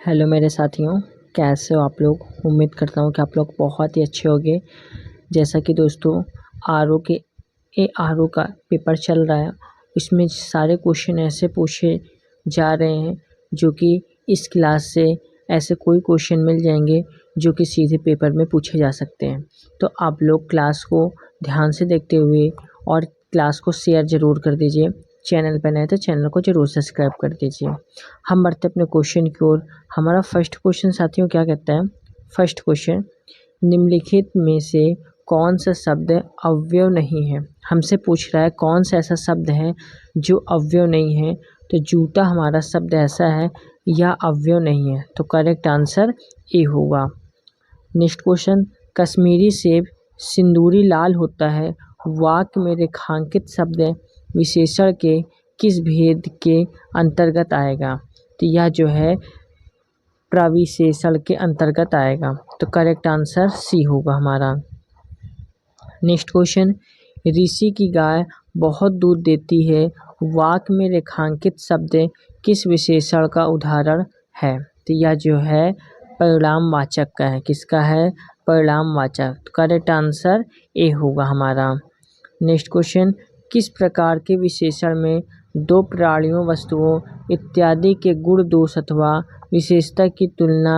Hello मेरे साथियों, कैसे हो आप लोग। उम्मीद करता हूँ कि आप लोग बहुत ही अच्छे होंगे। जैसा कि दोस्तों आर ओ का पेपर चल रहा है, उसमें सारे क्वेश्चन ऐसे पूछे जा रहे हैं जो कि इस क्लास से ऐसे कोई क्वेश्चन मिल जाएंगे जो कि सीधे पेपर में पूछे जा सकते हैं। तो आप लोग क्लास को ध्यान से देखते हुए और क्लास को शेयर ज़रूर कर दीजिए। चैनल पर नए तो चैनल को ज़रूर सब्सक्राइब कर दीजिए। हम बढ़ते अपने क्वेश्चन की ओर। हमारा फर्स्ट क्वेश्चन साथियों क्या कहता है। फर्स्ट क्वेश्चन, निम्नलिखित में से कौन सा शब्द अवयव नहीं है। हमसे पूछ रहा है कौन सा ऐसा शब्द है जो अवयव नहीं है। तो जूता हमारा शब्द ऐसा है या अवयव नहीं है, तो करेक्ट आंसर ए होगा। नेक्स्ट क्वेश्चन, कश्मीरी सेब सिंदूरी लाल होता है, वाक्य में रेखांकित शब्द विशेषण के किस भेद के अंतर्गत आएगा। तो यह जो है प्रविशेषण के अंतर्गत आएगा, तो करेक्ट आंसर सी होगा हमारा। नेक्स्ट क्वेश्चन, ऋषि की गाय बहुत दूध देती है, वाक्य में रेखांकित शब्द किस विशेषण का उदाहरण है। तो यह जो है परिणामवाचक का है। किसका है? परिणामवाचक। तो करेक्ट आंसर ए होगा हमारा। नेक्स्ट क्वेश्चन, किस प्रकार के विशेषण में दो प्राणियों, वस्तुओं इत्यादि के गुण, दोष अथवा विशेषता की तुलना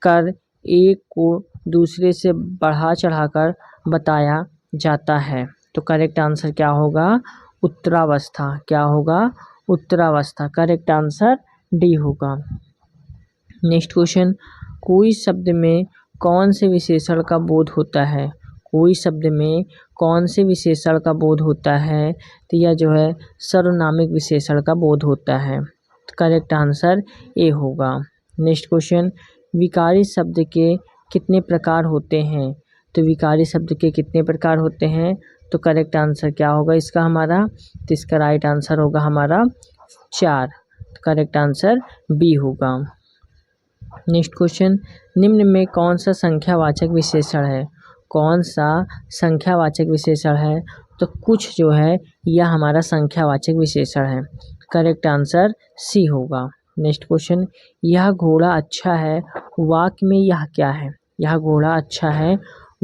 कर एक को दूसरे से बढ़ा चढ़ाकर बताया जाता है। तो करेक्ट आंसर क्या होगा? उत्तरावस्था। क्या होगा? उत्तरावस्था। करेक्ट आंसर डी होगा। नेक्स्ट क्वेश्चन, कोई शब्द में कौन से विशेषण का बोध होता है। कोई शब्द में कौन से विशेषण का बोध होता है। तो यह जो है सर्वनामिक विशेषण का बोध होता है। तो करेक्ट आंसर ए होगा। नेक्स्ट क्वेश्चन, विकारी शब्द के कितने प्रकार होते हैं। तो विकारी शब्द के कितने प्रकार होते हैं, तो करेक्ट आंसर क्या होगा इसका हमारा। तो इसका राइट आंसर होगा हमारा 4। तो करेक्ट आंसर बी होगा। नेक्स्ट क्वेश्चन, निम्न में कौन सा संख्यावाचक विशेषण है। कौन सा संख्यावाचक विशेषण है। तो कुछ जो है यह हमारा संख्यावाचक विशेषण है। करेक्ट आंसर सी होगा। नेक्स्ट क्वेश्चन, यह घोड़ा अच्छा है, वाक्य में यह क्या है। यह घोड़ा अच्छा है,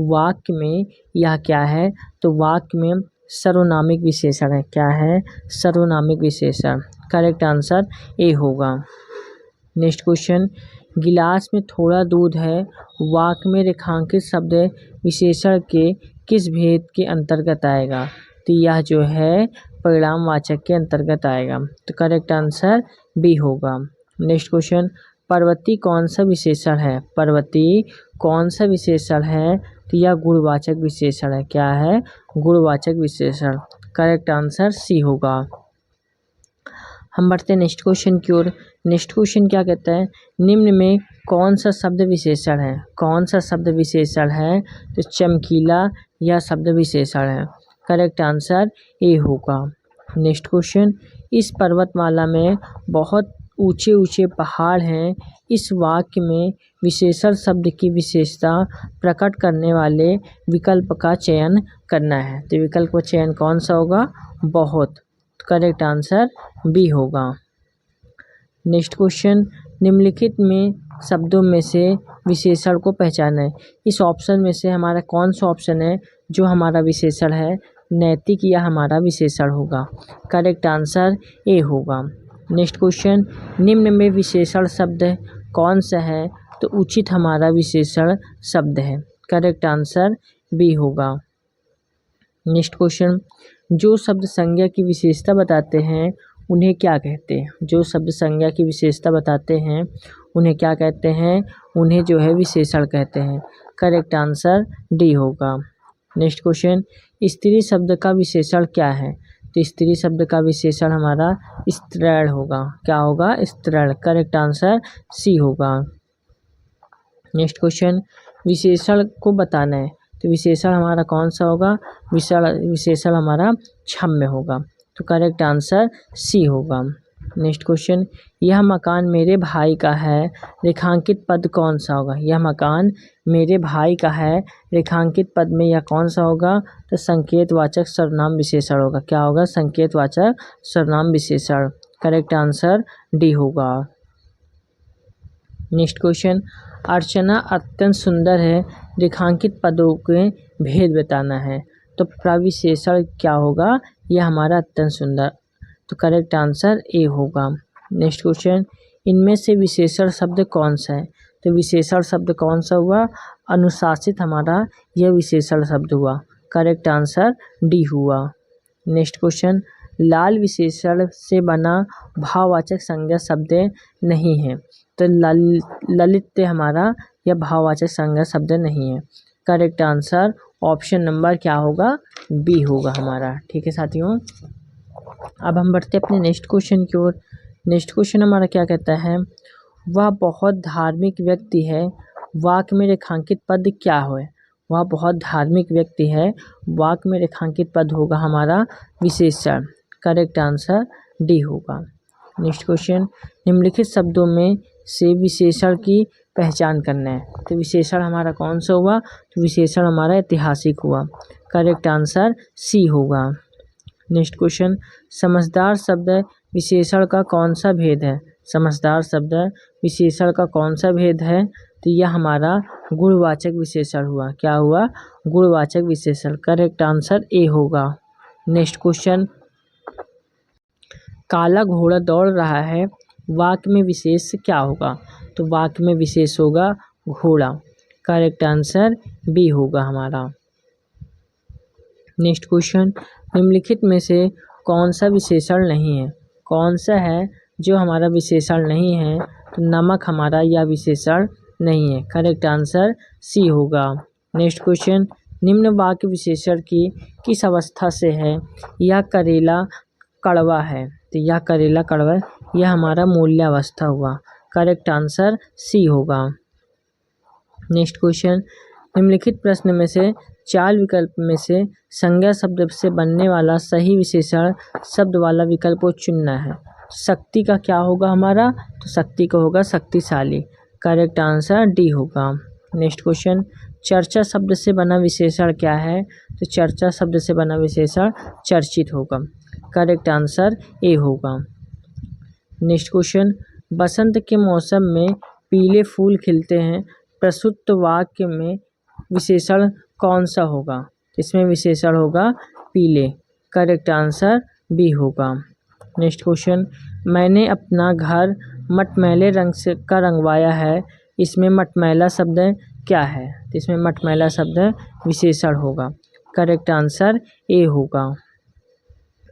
वाक्य में यह क्या है। तो वाक्य में सर्वनामिक विशेषण है। क्या है? सर्वनामिक विशेषण। करेक्ट आंसर ए होगा। नेक्स्ट क्वेश्चन, गिलास में थोड़ा दूध है, वाक्य में रेखांकित शब्द विशेषण के किस भेद के अंतर्गत आएगा। तो यह जो है परिणामवाचक के अंतर्गत आएगा। तो करेक्ट आंसर बी होगा। नेक्स्ट क्वेश्चन, पर्वती कौन सा विशेषण है। पर्वती कौन सा विशेषण है। तो यह गुणवाचक विशेषण है। क्या है? गुणवाचक विशेषण। करेक्ट आंसर सी होगा। हम बढ़ते हैं नेक्स्ट क्वेश्चन की ओर। नेक्स्ट क्वेश्चन क्या कहता है, निम्न में कौन सा शब्द विशेषण है। कौन सा शब्द विशेषण है। तो चमकीला यह शब्द विशेषण है। करेक्ट आंसर ए होगा। नेक्स्ट क्वेश्चन, इस पर्वतमाला में बहुत ऊंचे ऊंचे पहाड़ हैं, इस वाक्य में विशेषण शब्द की विशेषता प्रकट करने वाले विकल्प का चयन करना है। तो विकल्प का चयन कौन सा होगा? बहुत। करेक्ट आंसर बी होगा। नेक्स्ट क्वेश्चन, निम्नलिखित में शब्दों में से विशेषण को पहचानें। इस ऑप्शन में से हमारा कौन सा ऑप्शन है जो हमारा विशेषण है। नैतिक यह हमारा विशेषण होगा। करेक्ट आंसर ए होगा। नेक्स्ट क्वेश्चन, निम्न में विशेषण शब्द कौन सा है। तो उचित हमारा विशेषण शब्द है। करेक्ट आंसर बी होगा। नेक्स्ट क्वेश्चन, जो शब्द संज्ञा की विशेषता बताते हैं उन्हें क्या कहते हैं। जो शब्द संज्ञा की विशेषता बताते हैं उन्हें क्या कहते हैं। उन्हें जो है विशेषण कहते हैं। करेक्ट आंसर डी होगा। नेक्स्ट क्वेश्चन, स्त्री शब्द का विशेषण क्या है। तो स्त्री शब्द का विशेषण हमारा स्त्रीण होगा। क्या होगा? स्त्रीण। करेक्ट आंसर सी होगा। नेक्स्ट क्वेश्चन, विशेषण को बताना है। तो विशेषण हमारा कौन सा होगा? विशेषण हमारा क्षम्य होगा। तो करेक्ट आंसर सी होगा। नेक्स्ट क्वेश्चन, यह मकान मेरे भाई का है, रेखांकित पद कौन सा होगा। यह मकान मेरे भाई का है, रेखांकित पद में यह कौन सा होगा। तो संकेतवाचक सर्वनाम विशेषण होगा। क्या होगा? संकेतवाचक सर्वनाम विशेषण। करेक्ट आंसर डी होगा। नेक्स्ट क्वेश्चन, अर्चना अत्यंत सुंदर है, रेखांकित पदों के भेद बताना है। तो प्रविशेषण क्या होगा, यह हमारा अत्यंत सुंदर। तो करेक्ट आंसर ए होगा। नेक्स्ट क्वेश्चन, इनमें से विशेषण शब्द कौन सा है। तो विशेषण शब्द कौन सा हुआ, अनुशासित हमारा यह विशेषण शब्द हुआ। करेक्ट आंसर डी हुआ। नेक्स्ट क्वेश्चन, लाल विशेषण से बना भाववाचक संज्ञा शब्द नहीं है। तो ललित हमारा यह भाववाचक संज्ञा शब्द नहीं है। करेक्ट आंसर ऑप्शन नंबर क्या होगा, बी होगा हमारा। ठीक है साथियों, अब हम बढ़ते हैं अपने नेक्स्ट क्वेश्चन की ओर। नेक्स्ट क्वेश्चन हमारा क्या कहता है, वह बहुत धार्मिक व्यक्ति है, वाक्य में रेखांकित पद क्या है। वह बहुत धार्मिक व्यक्ति है, वाक्य में रेखांकित पद होगा हमारा विशेषण। करेक्ट आंसर डी होगा। नेक्स्ट क्वेश्चन, निम्नलिखित शब्दों में से विशेषण की पहचान करना है। तो विशेषण हमारा कौन सा हुआ, तो विशेषण हमारा ऐतिहासिक हुआ। करेक्ट आंसर सी होगा। नेक्स्ट क्वेश्चन, समझदार शब्द विशेषण का कौन सा भेद है। समझदार शब्द विशेषण का कौन सा भेद है, तो यह हमारा गुणवाचक विशेषण हुआ। क्या हुआ, गुणवाचक विशेषण। करेक्ट आंसर ए होगा। नेक्स्ट क्वेश्चन, काला घोड़ा दौड़ रहा है, वाक्य में विशेष क्या होगा। तो वाक्य में विशेष होगा घोड़ा। करेक्ट आंसर बी होगा हमारा। नेक्स्ट क्वेश्चन, निम्नलिखित में से कौन सा विशेषण नहीं है। कौन सा है जो हमारा विशेषण नहीं है, तो नमक हमारा यह विशेषण नहीं है। करेक्ट आंसर सी होगा। नेक्स्ट क्वेश्चन, निम्न वाक्य विशेषण की किस अवस्था से है। यह करेला कड़वा है, तो यह करेला कड़वा, यह हमारा मूल्यावस्था हुआ। करेक्ट आंसर सी होगा। नेक्स्ट क्वेश्चन, निम्नलिखित प्रश्न में से 4 विकल्प में से संज्ञा शब्द से बनने वाला सही विशेषण शब्द वाला विकल्प को चुनना है। शक्ति का क्या होगा हमारा, तो शक्ति का होगा शक्तिशाली। करेक्ट आंसर डी होगा। नेक्स्ट क्वेश्चन, चर्चा शब्द से बना विशेषण क्या है। तो चर्चा शब्द से बना विशेषण चर्चित होगा। करेक्ट आंसर ए होगा। नेक्स्ट क्वेश्चन, बसंत के मौसम में पीले फूल खिलते हैं, प्रस्तुत वाक्य में विशेषण कौन सा होगा। इसमें विशेषण होगा पीले। करेक्ट आंसर बी होगा। नेक्स्ट क्वेश्चन, मैंने अपना घर मटमैले रंग से का रंगवाया है, इसमें मटमैला शब्द क्या है। इसमें मटमैला शब्द विशेषण होगा। करेक्ट आंसर ए होगा।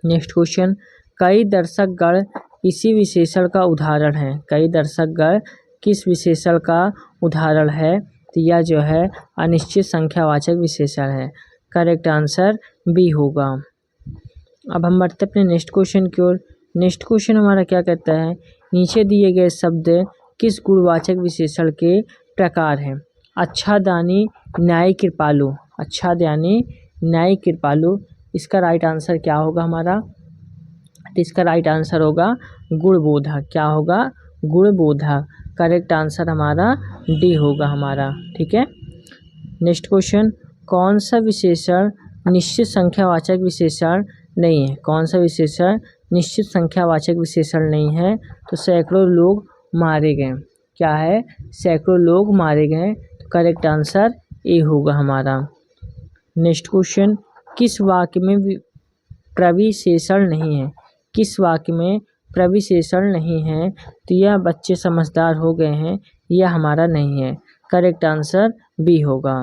नेक्स्ट क्वेश्चन, कई दर्शकगण इसी विशेषण का उदाहरण है। कई दर्शकगण किस विशेषण का उदाहरण है, तो यह जो है अनिश्चित संख्यावाचक विशेषण है। करेक्ट आंसर बी होगा। अब हम बढ़ते अपने नेक्स्ट क्वेश्चन की ओर। नेक्स्ट क्वेश्चन हमारा क्या कहता है, नीचे दिए गए शब्द किस गुणवाचक विशेषण के प्रकार हैं। अच्छादानी, न्यायी, कृपालु। अच्छादानी, न्यायी, कृपालु, इसका राइट आंसर क्या होगा हमारा, तो इसका राइट आंसर होगा गुणबोधक। क्या होगा, गुणबोधक। करेक्ट आंसर हमारा डी होगा हमारा। ठीक है। नेक्स्ट क्वेश्चन, कौन सा विशेषण निश्चित संख्यावाचक विशेषण नहीं है। कौन सा विशेषण निश्चित संख्यावाचक विशेषण नहीं है, तो सैकड़ों लोग मारे गए। क्या है, सैकड़ों लोग मारे गए। तो करेक्ट आंसर ए होगा हमारा। नेक्स्ट क्वेश्चन, किस वाक्य में प्रविशेषण नहीं है। किस वाक्य में प्रविशेषण नहीं है, तो यह बच्चे समझदार हो गए हैं, यह हमारा नहीं है। करेक्ट आंसर बी होगा।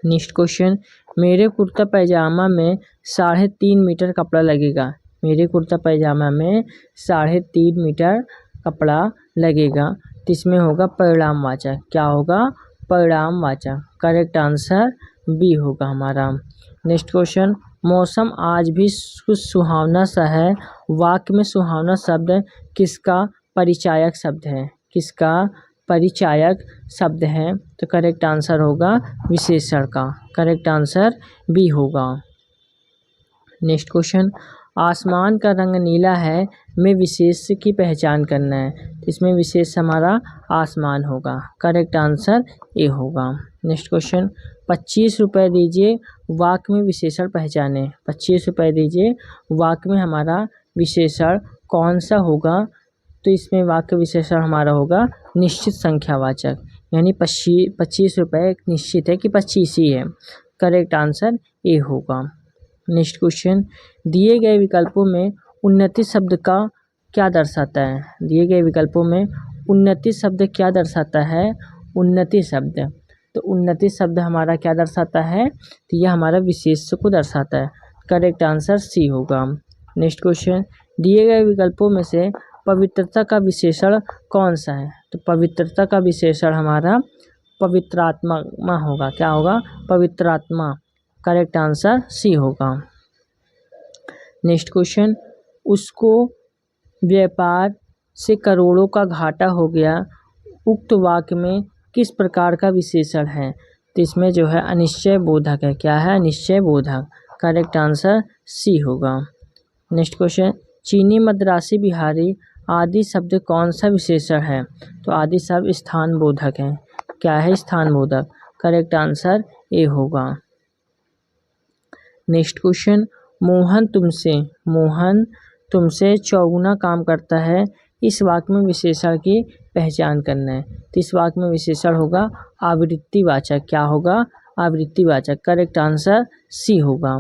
नेक्स्ट क्वेश्चन, मेरे कुर्ता पैजामा में 3.5 मीटर कपड़ा लगेगा। मेरे कुर्ता पैजामा में 3.5 मीटर कपड़ा लगेगा, तो इसमें होगा परिणामवाचक। क्या होगा, परिणामवाचक। करेक्ट आंसर बी होगा हमारा। नेक्स्ट क्वेश्चन, मौसम आज भी कुछ सुहावना सा है, वाक्य में सुहावना शब्द किसका परिचायक शब्द है। किसका परिचायक शब्द है, तो करेक्ट आंसर होगा विशेषण का। करेक्ट आंसर बी होगा। नेक्स्ट क्वेश्चन, आसमान का रंग नीला है, में विशेष की पहचान करना है। इसमें विशेष हमारा आसमान होगा। करेक्ट आंसर ए होगा। नेक्स्ट क्वेश्चन, 25 रुपये दीजिए, वाक्य में विशेषण पहचाने। 25 रुपये दीजिए, वाक्य में हमारा विशेषण कौन सा होगा, तो इसमें वाक्य विशेषण हमारा होगा निश्चित संख्यावाचक, यानी 25 रुपये एक निश्चित है कि 25 ही है। करेक्ट आंसर ए होगा। नेक्स्ट क्वेश्चन, दिए गए विकल्पों में उन्नति शब्द का क्या दर्शाता है? दिए गए विकल्पों में उन्नति शब्द क्या दर्शाता है? उन्नति शब्द, तो उन्नति शब्द हमारा क्या दर्शाता है? तो यह हमारा विशेष्य को दर्शाता है। करेक्ट आंसर सी होगा। नेक्स्ट क्वेश्चन, दिए गए विकल्पों में से पवित्रता का विशेषण कौन सा है? तो पवित्रता का विशेषण हमारा पवित्रात्मा होगा। क्या होगा? पवित्रात्मा। करेक्ट आंसर सी होगा। नेक्स्ट क्वेश्चन, उसको व्यापार से करोड़ों का घाटा हो गया, उक्त वाक्य में किस प्रकार का विशेषण है? तो इसमें जो है अनिश्चय बोधक है। क्या है? अनिश्चय बोधक। करेक्ट आंसर सी होगा। नेक्स्ट क्वेश्चन, चीनी, मद्रासी, बिहारी आदि शब्द कौन सा विशेषण है? तो आदि शब्द स्थान बोधक है। क्या है? स्थान बोधक। करेक्ट आंसर ए होगा। नेक्स्ट क्वेश्चन, मोहन तुमसे चौगुना काम करता है, इस वाक्य में विशेषण की पहचान करना है। तो इस वाक्य में विशेषण होगा आवृत्तिवाचक। क्या होगा? आवृत्तिवाचक। करेक्ट आंसर सी होगा।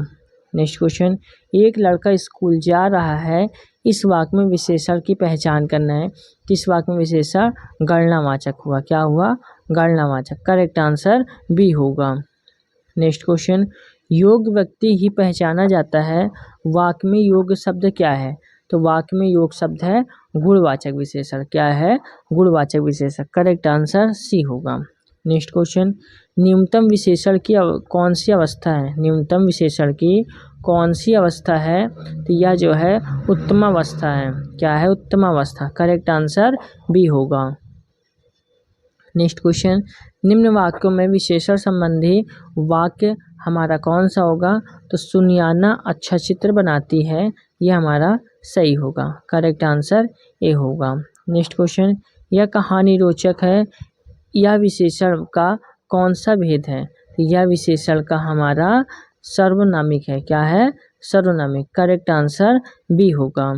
नेक्स्ट क्वेश्चन, एक लड़का स्कूल जा रहा है, इस वाक्य में विशेषण की पहचान करना है। तो इस वाक्य में विशेषण गणनावाचक हुआ। क्या हुआ? गणनावाचक। करेक्ट आंसर बी होगा। नेक्स्ट क्वेश्चन, योग्य व्यक्ति ही पहचाना जाता है, वाक्य में योग्य शब्द क्या है? तो वाक्य में योग्य शब्द है गुणवाचक विशेषण। क्या है? गुणवाचक विशेषण। करेक्ट आंसर सी होगा। नेक्स्ट क्वेश्चन, न्यूनतम विशेषण की कौन सी अवस्था है? न्यूनतम विशेषण की कौन सी अवस्था है? तो यह जो है उत्तम अवस्था है। क्या है? उत्तम अवस्था। करेक्ट आंसर बी होगा। नेक्स्ट क्वेश्चन, निम्न वाक्यों में विशेषण संबंधी वाक्य हमारा कौन सा होगा? तो सुनियाना अच्छा चित्र बनाती है, यह हमारा सही होगा। करेक्ट आंसर ए होगा। नेक्स्ट क्वेश्चन, यह कहानी रोचक है, यह विशेषण का कौन सा भेद है? तो यह विशेषण का हमारा सर्वनामिक है। क्या है? सर्वनामिक। करेक्ट आंसर बी होगा।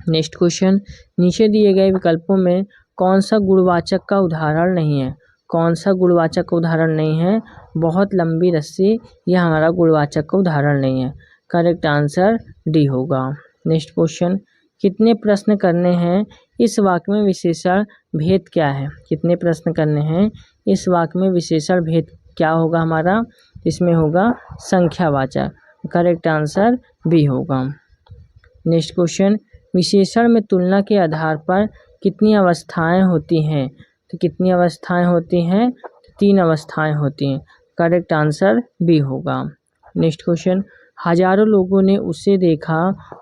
नेक्स्ट क्वेश्चन, नीचे दिए गए विकल्पों में कौन सा गुणवाचक का उदाहरण नहीं है? कौन सा गुणवाचक का उदाहरण नहीं है? बहुत लंबी रस्सी, यह हमारा गुणवाचक का उदाहरण नहीं है। करेक्ट आंसर डी होगा। नेक्स्ट क्वेश्चन, कितने प्रश्न करने हैं, इस वाक्य में विशेषण भेद क्या है? कितने प्रश्न करने हैं, इस वाक्य में विशेषण भेद क्या होगा हमारा? इसमें होगा संख्यावाचक। करेक्ट आंसर बी होगा। नेक्स्ट क्वेश्चन, विशेषण में तुलना के आधार पर कितनी अवस्थाएं होती हैं? तो कितनी अवस्थाएं होती हैं? 3 अवस्थाएं होती हैं। करेक्ट आंसर बी होगा। नेक्स्ट क्वेश्चन, हजारों लोगों ने उसे देखा,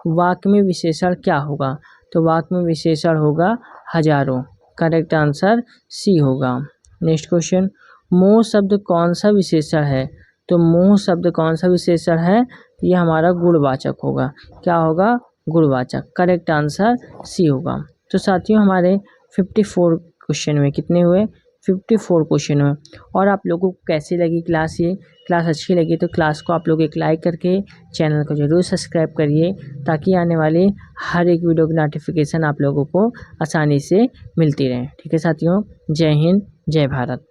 वाक्य में विशेषण क्या होगा? तो वाक्य में विशेषण होगा हजारों। करेक्ट आंसर सी होगा। नेक्स्ट क्वेश्चन, मोह शब्द कौन सा विशेषण है? तो मोह शब्द कौन सा विशेषण है? यह हमारा गुणवाचक होगा। क्या होगा? गुणवाचक। करेक्ट आंसर सी होगा। तो साथियों, हमारे 54 क्वेश्चन में कितने हुए? 54 क्वेश्चन हुए। और आप लोगों को कैसी लगी क्लास? ये क्लास अच्छी लगी तो क्लास को आप लोग एक लाइक करके चैनल को ज़रूर सब्सक्राइब करिए, ताकि आने वाले हर एक वीडियो की नोटिफिकेशन आप लोगों को आसानी से मिलती रहे। ठीक है साथियों, जय हिंद, जय भारत।